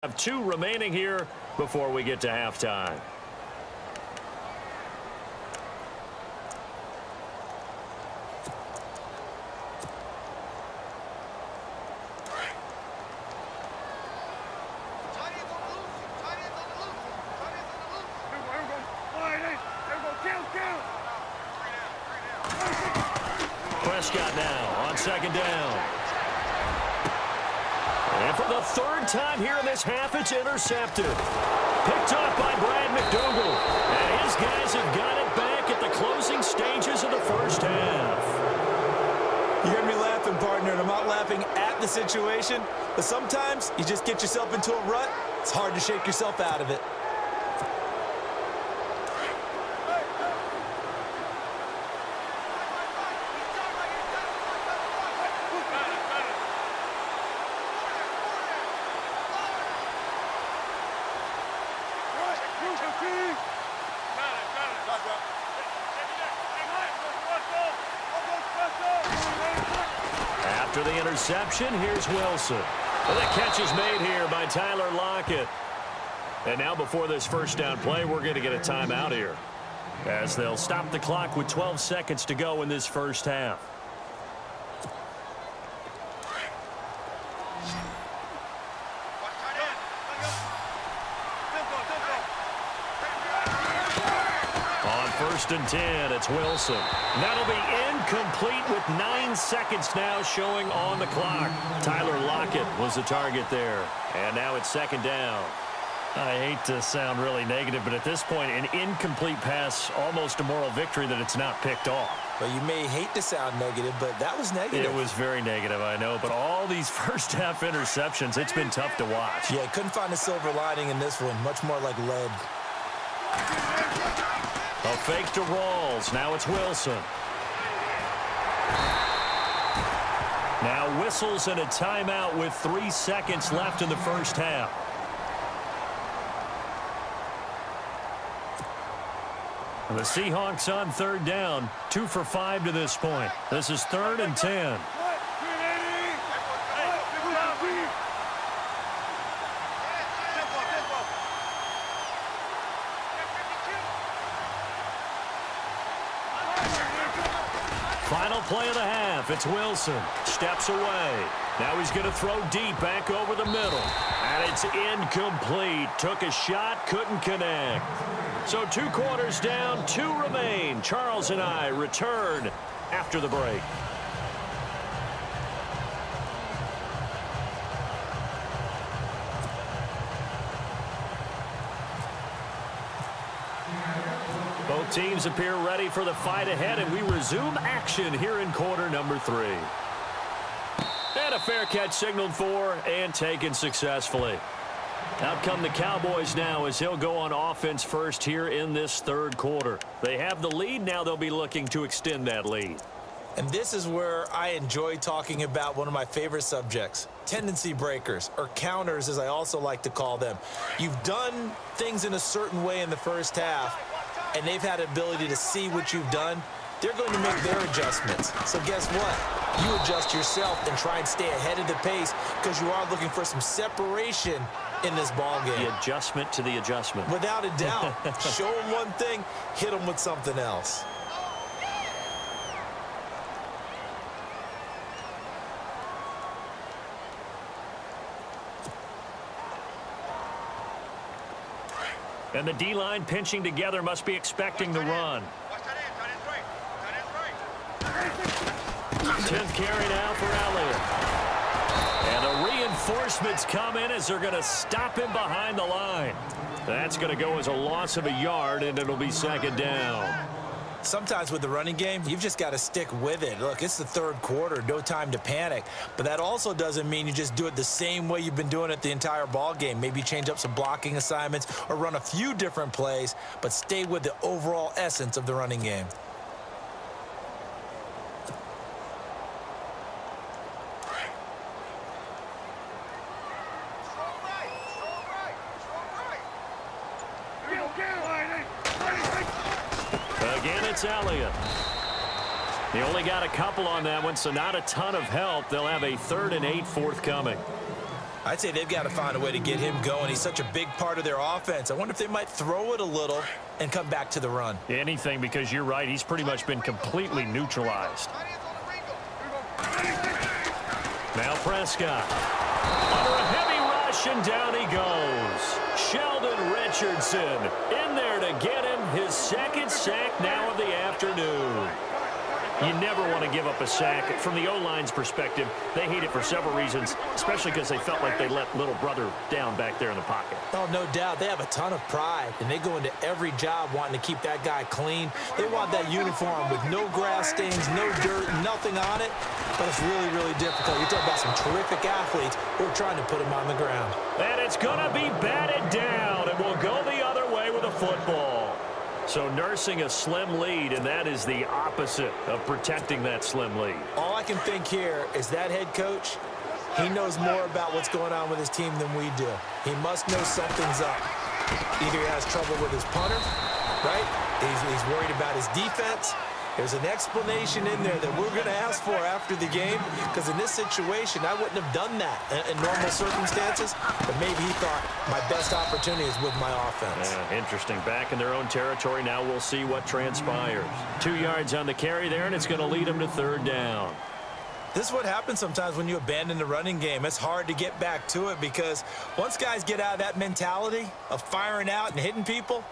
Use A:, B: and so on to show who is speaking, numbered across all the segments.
A: Have 2 remaining here before we get to halftime. Prescott now on 2nd down. And for the 3rd time here in this half, it's intercepted. Picked off by Brad McDougal. And his guys have got it back at the closing stages of the first half.
B: You hear me laughing, partner, and I'm not laughing at the situation, but sometimes you just get yourself into a rut. It's hard to shake yourself out of it.
A: After the interception, here's Wilson. Well, the catch is made here by Tyler Lockett. And now before this first down play, we're going to get a timeout here, as they'll stop the clock with 12 seconds to go in this first half. On 1st and 10, it's Wilson. That'll be incomplete with 9 seconds now showing on the clock. Tyler Lockett was the target there. And now it's 2nd down. I hate to sound really negative, but at this point, an incomplete pass, almost a moral victory that it's not picked off.
B: Well, you may hate to sound negative, but that was negative.
A: It was very negative, I know. But all these first half interceptions, it's been tough to watch.
B: Yeah, couldn't find a silver lining in this one. Much more like lead.
A: A fake to Rawls. Now it's Wilson. Now whistles and a timeout with 3 seconds left in the first half. And the Seahawks on 3rd down. 2 for 5 to this point. This is 3rd and 10. Final play of the half. It's Wilson. Steps away. Now he's going to throw deep back over the middle. And it's incomplete. Took a shot, couldn't connect. So 2 quarters down, 2 remain. Charles and I return after the break. Both teams appear ready for the fight ahead, and we resume action here in quarter number 3. And a fair catch signaled for and taken successfully. Out come the Cowboys now as he'll go on offense first here in this 3rd quarter. They have the lead. Now they'll be looking to extend that lead.
B: And this is where I enjoy talking about one of my favorite subjects, tendency breakers, or counters as I also like to call them. You've done things in a certain way in the first half, and they've had the ability to see what you've done. They're going to make their adjustments. So guess what? You adjust yourself and try and stay ahead of the pace because you are looking for some separation in this ball game.
A: The adjustment to the adjustment.
B: Without a doubt. Show them one thing, hit them with something else.
A: And the D-line pinching together must be expecting the run. 10th carry now for Elliott. And the reinforcements come in as they're going to stop him behind the line. That's going to go as a loss of a yard, and it'll be 2nd down.
B: Sometimes with the running game, you've just got to stick with it. Look, it's the 3rd quarter, no time to panic. But that also doesn't mean you just do it the same way you've been doing it the entire ball game. Maybe change up some blocking assignments or run a few different plays, but stay with the overall essence of the running game.
A: Again, it's Elliott. He only got a couple on that one, so not a ton of help. They'll have a 3rd and 8 forthcoming.
B: I'd say they've got to find a way to get him going. He's such a big part of their offense. I wonder if they might throw it a little and come back to the run.
A: Anything, because you're right. He's pretty much been completely neutralized. Now Prescott. Under a heavy rush, and down he goes. Sheldon Richardson in there to get him his second sack now of the afternoon. You never want to give up a sack. From the O-line's perspective, they hate it for several reasons, especially because they felt like they let little brother down back there in the pocket.
B: Oh, no doubt. They have a ton of pride, and they go into every job wanting to keep that guy clean. They want that uniform with no grass stains, no dirt, nothing on it. But it's really, really difficult. You're talking about some terrific athletes who are trying to put him on the ground.
A: And it's going to be batted down, and we'll go the other way with a football. So nursing a slim lead, and that is the opposite of protecting that slim lead.
B: All I can think here is that head coach, he knows more about what's going on with his team than we do. He must know something's up. Either he has trouble with his punter, right? He's worried about his defense. There's an explanation in there that we're going to ask for after the game, because in this situation, I wouldn't have done that in normal circumstances, but maybe he thought my best opportunity is with my offense.
A: Yeah, interesting. Back in their own territory. Now we'll see what transpires. 2 yards on the carry there, and it's going to lead them to third down.
B: This is what happens sometimes when you abandon the running game. It's hard to get back to it because once guys get out of that mentality of firing out and hitting people,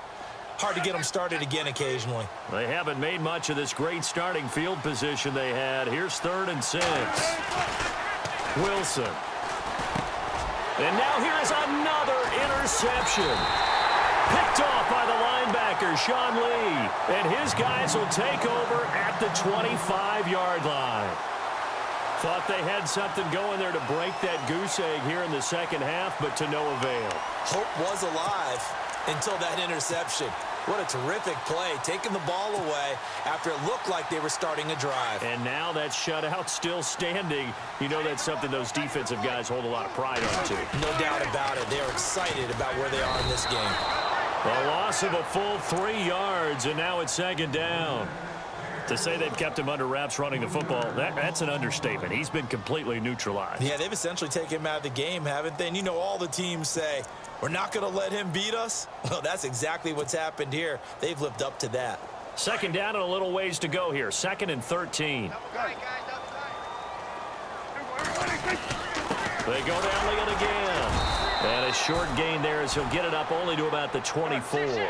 B: hard to get them started again occasionally.
A: They haven't made much of this great starting field position they had. Here's 3rd and 6. Wilson. And now here's another interception. Picked off by the linebacker, Sean Lee. And his guys will take over at the 25-yard line. Thought they had something going there to break that goose egg here in the second half, but to no avail.
B: Hope was alive until that interception. What a terrific play, taking the ball away after it looked like they were starting a drive.
A: And now that shutout still standing. You know that's something those defensive guys hold a lot of pride on, too.
B: No doubt about it. They're excited about where they are in this game.
A: A loss of a full 3 yards, and now it's 2nd down. To say they've kept him under wraps running the football, that's an understatement. He's been completely neutralized.
B: Yeah, they've essentially taken him out of the game, haven't they? And you know all the teams say, we're not going to let him beat us. Well, that's exactly what's happened here. They've lived up to that.
A: 2nd down and a little ways to go here. 2nd and 13. They go down it again. And a short gain there as he'll get it up only to about the 24.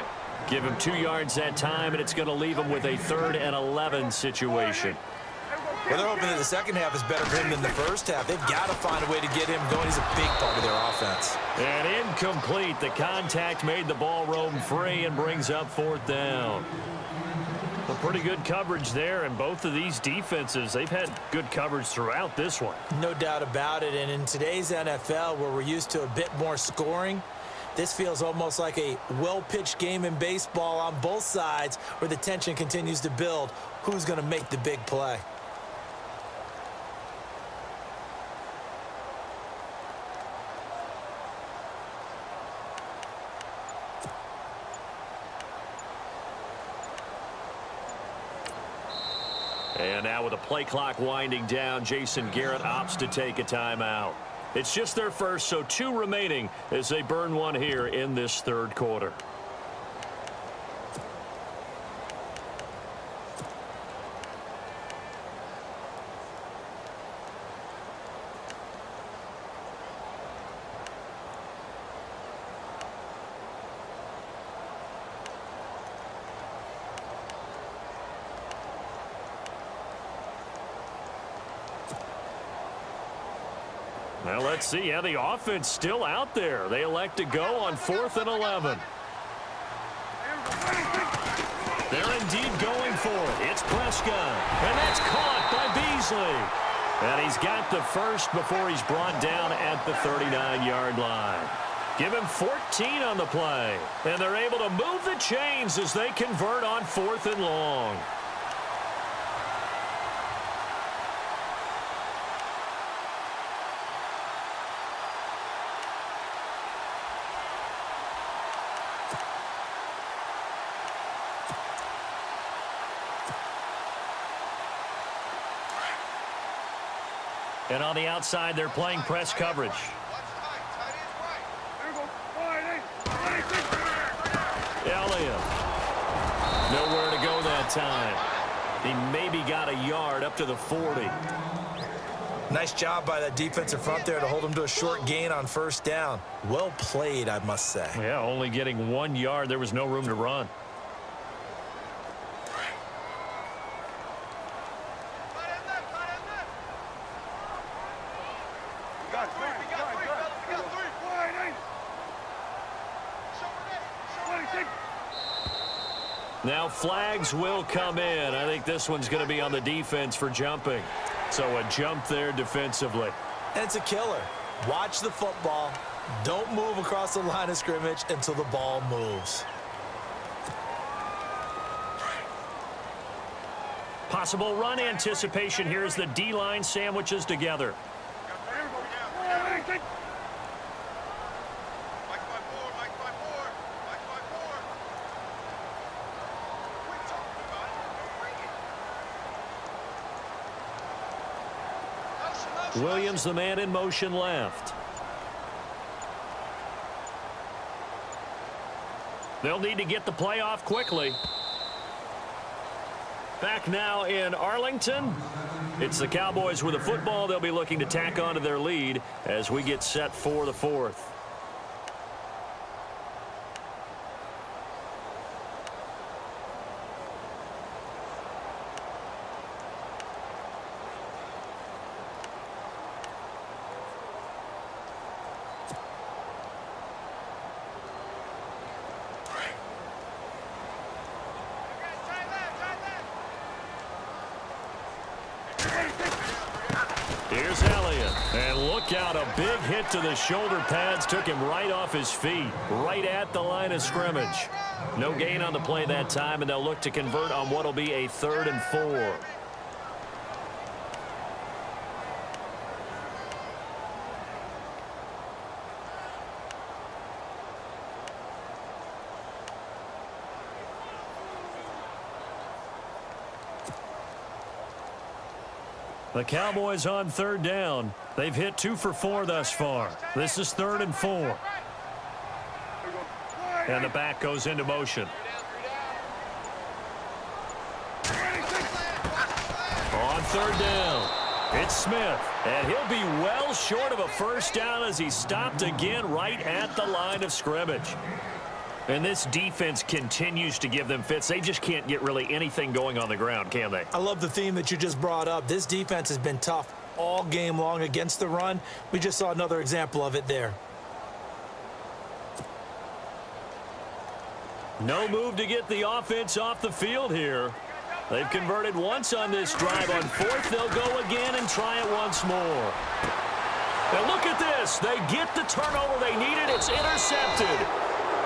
A: Give him 2 yards that time, and it's going to leave him with a 3rd and 11 situation.
B: Well, they're hoping that the second half is better for him than the first half. They've got to find a way to get him going. He's a big part of their offense.
A: And incomplete. The contact made the ball roam free and brings up 4th down. Well, pretty good coverage there, and both of these defenses, they've had good coverage throughout this one.
B: No doubt about it, and in today's NFL, where we're used to a bit more scoring, this feels almost like a well-pitched game in baseball on both sides where the tension continues to build. Who's going to make the big play?
A: And now with the play clock winding down, Jason Garrett opts to take a timeout. It's just their first, so 2 remaining as they burn one here in this 3rd quarter. Well, let's see. Yeah, the offense still out there. They elect to go on 4th and 11. They're indeed going for it. It's Prescott. And that's caught by Beasley. And he's got the first before he's brought down at the 39-yard line. Give him 14 on the play. And they're able to move the chains as they convert on 4th and long. And on the outside, they're playing press coverage. that time. He maybe got a yard up to the 40.
B: Nice job by that defensive front there to hold him to a short gain on first down. Well played, I must say.
A: Yeah, only getting 1 yard. There was no room to run. Now flags will come in. I think this one's going to be on the defense for jumping. So a jump there defensively.
B: And it's a killer. Watch the football. Don't move across the line of scrimmage until the ball moves.
A: Possible run anticipation here as the D-line sandwiches together. Williams, the man in motion left. They'll need to get the play off quickly. Back now in Arlington. It's the Cowboys with the football. They'll be looking to tack on to their lead as we get set for the fourth. Here's Elliott. And look out, a big hit to the shoulder pads. Took him right off his feet, right at the line of scrimmage. No gain on the play that time, and they'll look to convert on what will be a 3rd and 4. The Cowboys on 3rd down. They've hit 2 for 4 thus far. This is 3rd and 4. And the back goes into motion. On 3rd down, it's Smith. And he'll be well short of a first down as he stopped again right at the line of scrimmage. And this defense continues to give them fits. They just can't get really anything going on the ground, can they?
B: I love the theme that you just brought up. This defense has been tough all game long against the run. We just saw another example of it there.
A: No move to get the offense off the field here. They've converted once on this drive. On 4th, they'll go again and try it once more. Now look at this. They get the turnover they needed. It's intercepted.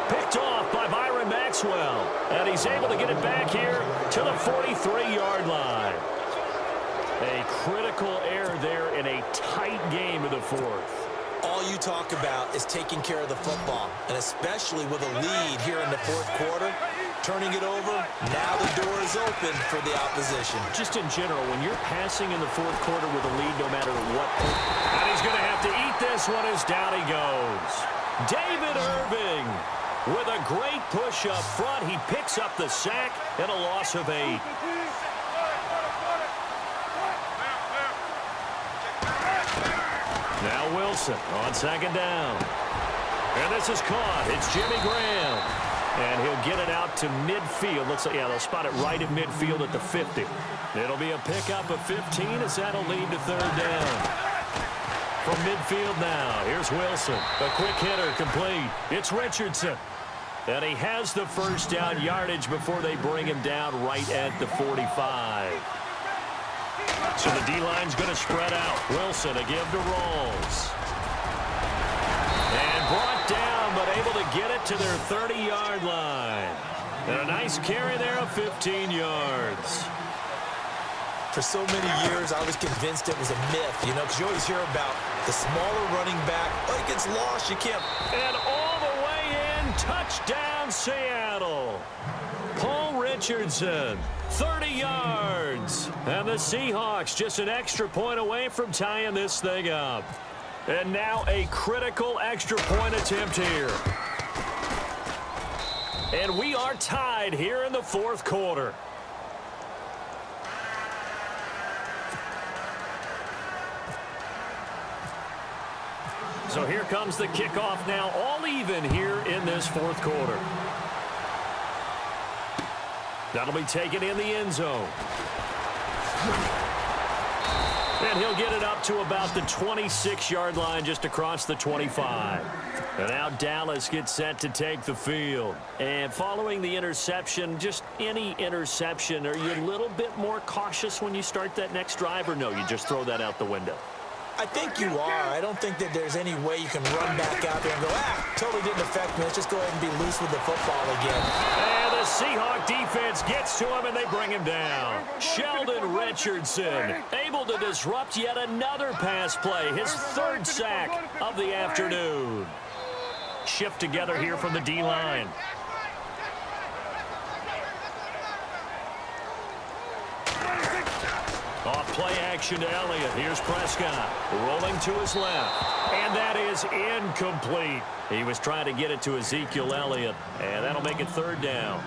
A: Picked off by Byron Maxwell. And he's able to get it back here to the 43-yard line. A critical error there in a tight game of the 4th.
B: All you talk about is taking care of the football, and especially with a lead here in the 4th quarter, turning it over, now the door is open for the opposition.
A: Just in general, when you're passing in the 4th quarter with a lead, no matter what. And he's going to have to eat this one as down he goes. David Irving with a great push up front. He picks up the sack and a loss of 8. Now Wilson on 2nd down. And this is caught. It's Jimmy Graham. And he'll get it out to midfield. Looks like, yeah, they'll spot it right at midfield at the 50. It'll be a pickup of 15 as that'll lead to 3rd down. From midfield now, here's Wilson. A quick hitter complete. It's Richardson. And he has the first down yardage before they bring him down right at the 45. So the D-line's going to spread out. Wilson a give to Rawls. And brought down, but able to get it to their 30-yard line. And a nice carry there of 15 yards.
B: For so many years, I was convinced it was a myth, you know, because you always hear about the smaller running back. Oh, he gets lost. You can't.
A: And all the way in, touchdown Seattle. Paul Richardson, 30 yards. And the Seahawks just an extra point away from tying this thing up. And now a critical extra point attempt here. And we are tied here in the 4th quarter. So here comes the kickoff now, all even here in this fourth quarter. That'll be taken in the end zone. And he'll get it up to about the 26-yard line, just across the 25. And now Dallas gets set to take the field. And following the interception, just any interception, are you a little bit more cautious when you start that next drive, or no, you just throw that out the window?
B: I think you are. I don't think that there's any way you can run back out there and go, totally didn't affect me. Let's just go ahead and be loose with the football again.
A: And the Seahawk defense gets to him, and they bring him down. Sheldon Richardson able to disrupt yet another pass play, his third sack of the afternoon. Shift together here from the D-line. Off play action to Elliott. Here's Prescott rolling to his left. And that is incomplete. He was trying to get it to Ezekiel Elliott. And that'll make it third down.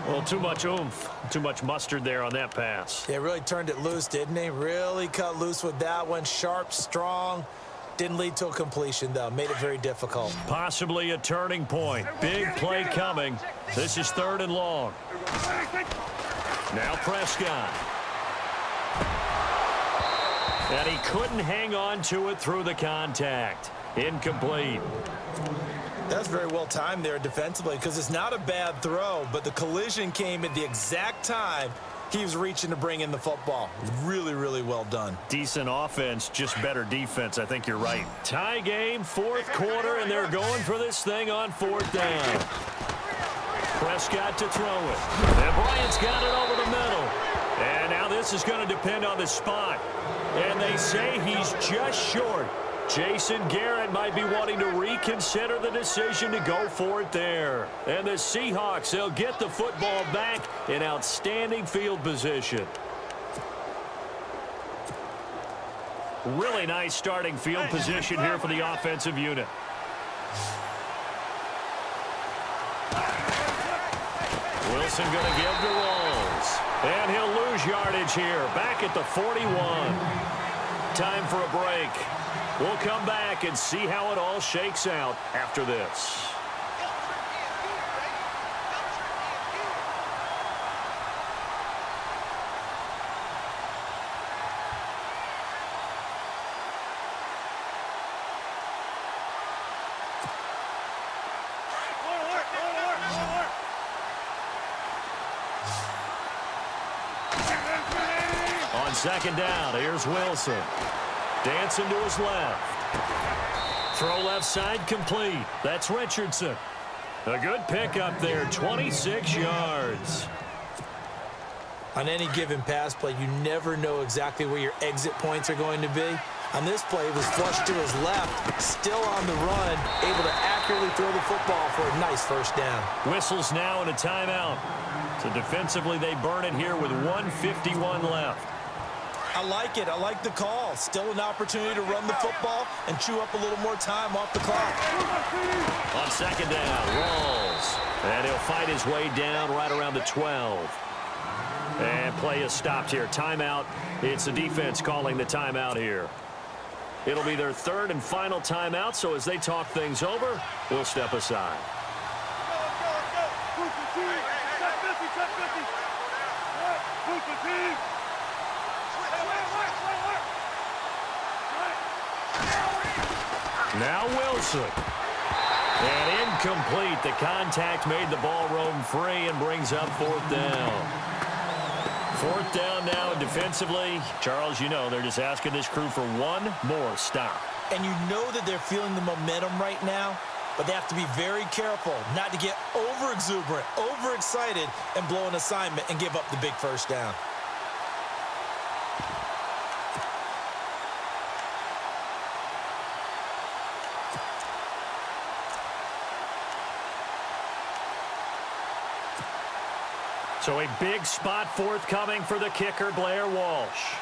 A: Well, too much oomph, too much mustard there on that pass.
B: They really turned it loose, didn't they? Really cut loose with that one. Sharp, strong. Didn't lead to a completion, though. Made it very difficult.
A: Possibly a turning point. Big play coming. This is third and long. Now Prescott. And he couldn't hang on to it through the contact. Incomplete.
B: That's very well timed there defensively, because it's not a bad throw, but the collision came at the exact time he was reaching to bring in the football. Really, really well done.
A: Decent offense, just better defense. I think you're right. Tie game, fourth quarter, and they're going for this thing on fourth down. Prescott to throw it. And Bryant's got it over the middle. And now this is going to depend on the spot. And they say he's just short. Jason Garrett might be wanting to reconsider the decision to go for it there. And the Seahawks, they'll get the football back in outstanding field position. Really nice starting field position here for the offensive unit. Wilson going to give to Rawls. And he'll lose yardage here, back at the 41. Time for a break. We'll come back and see how it all shakes out after this. On second down, here's Wilson. Dancing to his left. Throw left side complete. That's Richardson. A good pickup there, 26 yards.
B: On any given pass play, you never know exactly where your exit points are going to be. On this play, it was flushed to his left, still on the run, able to accurately throw the football for a nice first down.
A: Whistles now and a timeout. So defensively, they burn it here with 1:51 left.
B: I like it. I like the call. Still an opportunity to run the football and chew up a little more time off the clock.
A: On second down, Rawls. And he'll fight his way down right around the 12. And play is stopped here. Timeout. It's the defense calling the timeout here. It'll be their third and final timeout, so as they talk things over, we'll step aside. Now Wilson. And incomplete. The contact made the ball roam free and brings up fourth down. Fourth down now defensively. Charles, you know, they're just asking this crew for one more stop.
B: And you know that they're feeling the momentum right now, but they have to be very careful not to get over-exuberant, overexcited, and blow an assignment and give up the big first down.
A: So a big spot forthcoming for the kicker, Blair Walsh.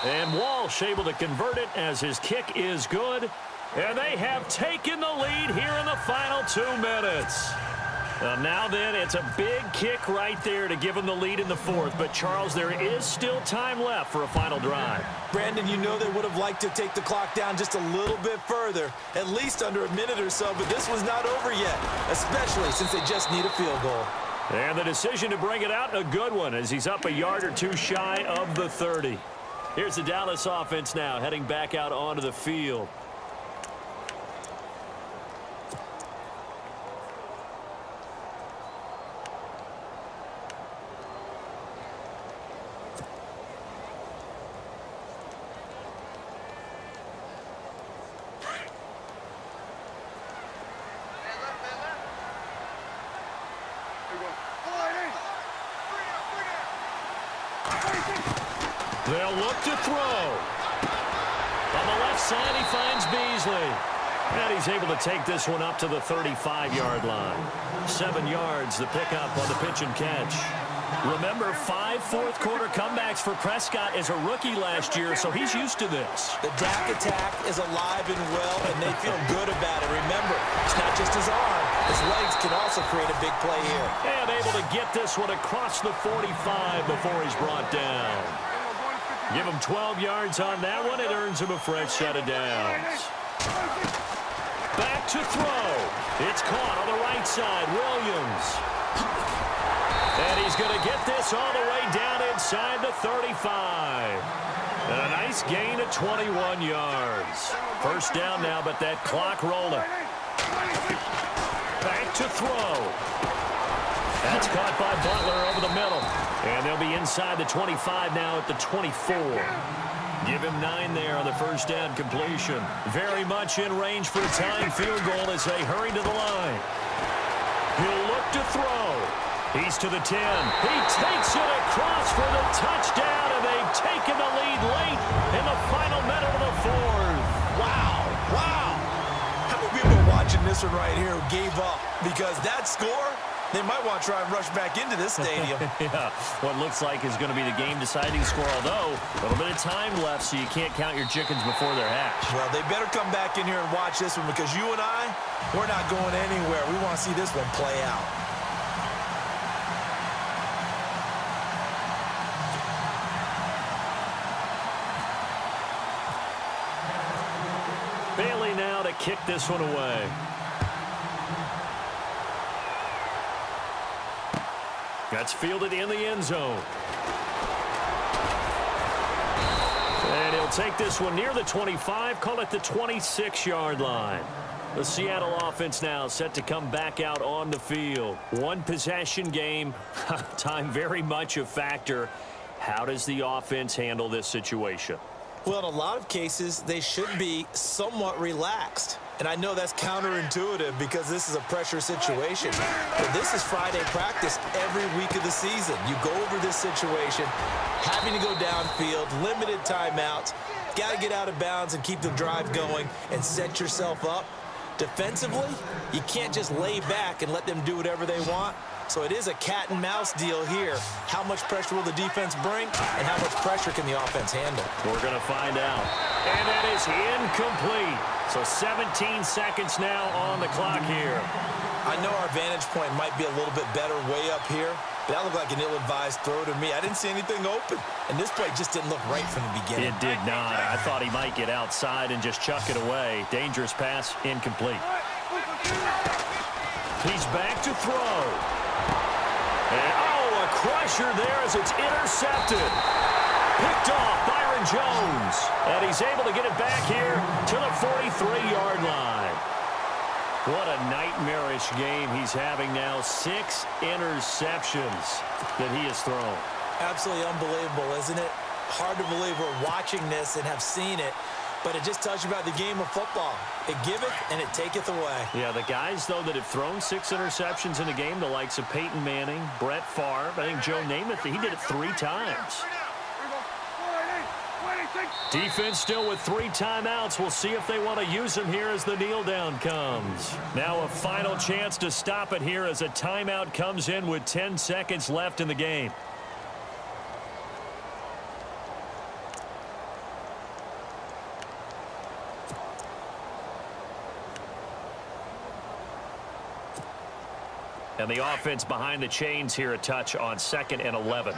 A: And Walsh able to convert it as his kick is good. And they have taken the lead here in the final 2 minutes. Well, now then, it's a big kick right there to give them the lead in the fourth. But, Charles, there is still time left for a final drive.
B: Brandon, you know they would have liked to take the clock down just a little bit further, at least under a minute or so, but this one's not over yet, especially since they just need a field goal.
A: And the decision to bring it out, a good one, as he's up a yard or two shy of the 30. Here's the Dallas offense now, heading back out onto the field. They'll look to throw. On the left side, he finds Beasley. And he's able to take this one up to the 35-yard line. 7 yards, the pickup on the pitch and catch. Remember, 5 fourth-quarter comebacks for Prescott as a rookie last year, so he's used to this.
B: The Dak attack is alive and well, and they feel good about it. Remember, it's not just his arm. His legs can also create a big play here.
A: And able to get this one across the 45 before he's brought down. Give him 12 yards on that one. It earns him a fresh set of downs. Back to throw. It's caught on the right side. Williams. And he's going to get this all the way down inside the 35. And a nice gain of 21 yards. First down now, but that clock rolling. Back to throw. That's caught by Butler over the middle. And they'll be inside the 25 now at the 24. Give him 9 there on the first down completion. Very much in range for a tying field goal as they hurry to the line. He'll look to throw. He's to the 10. He takes it across for the touchdown, and they've taken the lead late in the final minute of the fourth.
B: Wow. Wow. How many people are watching this one right here who gave up? Because that score, they might want to try and rush back into this stadium.
A: Yeah, what looks like is going to be the game-deciding score, although a little bit of time left, so you can't count your chickens before they're hatched.
B: Well, they better come back in here and watch this one because you and I, we're not going anywhere. We want to see this one play out.
A: Bailey now to kick this one away. That's fielded in the end zone. And he'll take this one near the 25, call it the 26-yard line. The Seattle offense now set to come back out on the field. One possession game, time very much a factor. How does the offense handle this situation?
B: Well, in a lot of cases, they should be somewhat relaxed. And I know that's counterintuitive because this is a pressure situation. But this is Friday practice every week of the season. You go over this situation, having to go downfield, limited timeouts, got to get out of bounds and keep the drive going and set yourself up. Defensively, you can't just lay back and let them do whatever they want. So it is a cat and mouse deal here. How much pressure will the defense bring, and how much pressure can the offense handle?
A: We're going to find out. And that is incomplete. So 17 seconds now on the clock here.
B: I know our vantage point might be a little bit better way up here, but that looked like an ill-advised throw to me. I didn't see anything open, and this play just didn't look right from the beginning.
A: It did not. I thought he might get outside and just chuck it away. Dangerous pass, incomplete. He's back to throw. And, a crusher there as it's intercepted. Picked off Byron Jones. And he's able to get it back here to the 43-yard line. What a nightmarish game he's having now. 6 interceptions that he has thrown.
B: Absolutely unbelievable, isn't it? Hard to believe we're watching this and have seen it. But it just tells you about the game of football. It giveth and it taketh away.
A: Yeah, the guys, though, that have thrown 6 interceptions in a game, the likes of Peyton Manning, Brett Favre, I think Joe Namath, he did it 3 times. Defense still with 3 timeouts. We'll see if they want to use them here as the kneel down comes. Now a final chance to stop it here as a timeout comes in with 10 seconds left in the game. And the offense behind the chains here a touch on 2nd and 11.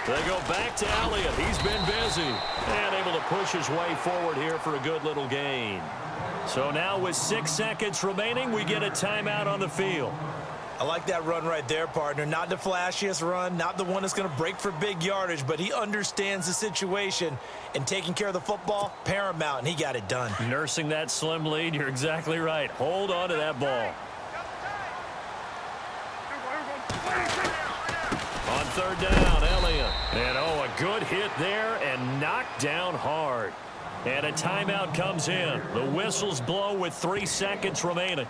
A: They go back to Elliott. He's been busy and able to push his way forward here for a good little gain. So now with 6 seconds remaining, we get a timeout on the field.
B: I like that run right there, partner. Not the flashiest run, not the one that's going to break for big yardage, but he understands the situation, and taking care of the football, paramount, and he got it done.
A: Nursing that slim lead, you're exactly right. Hold on to that ball. On 3rd down, Elliott. And, oh, a good hit there and knocked down hard. And a timeout comes in. The whistles blow with 3 seconds remaining.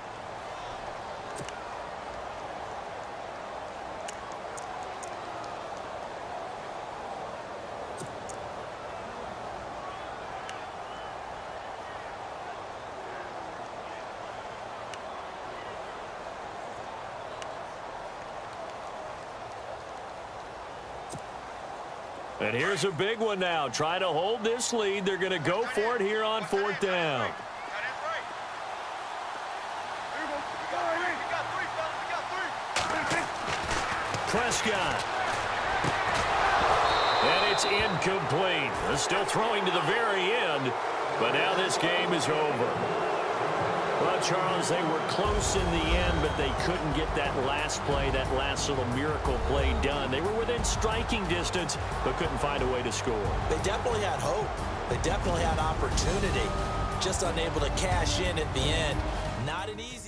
A: And here's a big one now. Trying to hold this lead. They're going to go for it here on 4th down. Prescott. And it's incomplete. They're still throwing to the very end, but now this game is over. Well, Charles, they were close in the end, but they couldn't get that last play, that last little miracle play done. They were within striking distance, but couldn't find a way to score.
B: They definitely had hope. They definitely had opportunity. Just unable to cash in at the end. Not an easy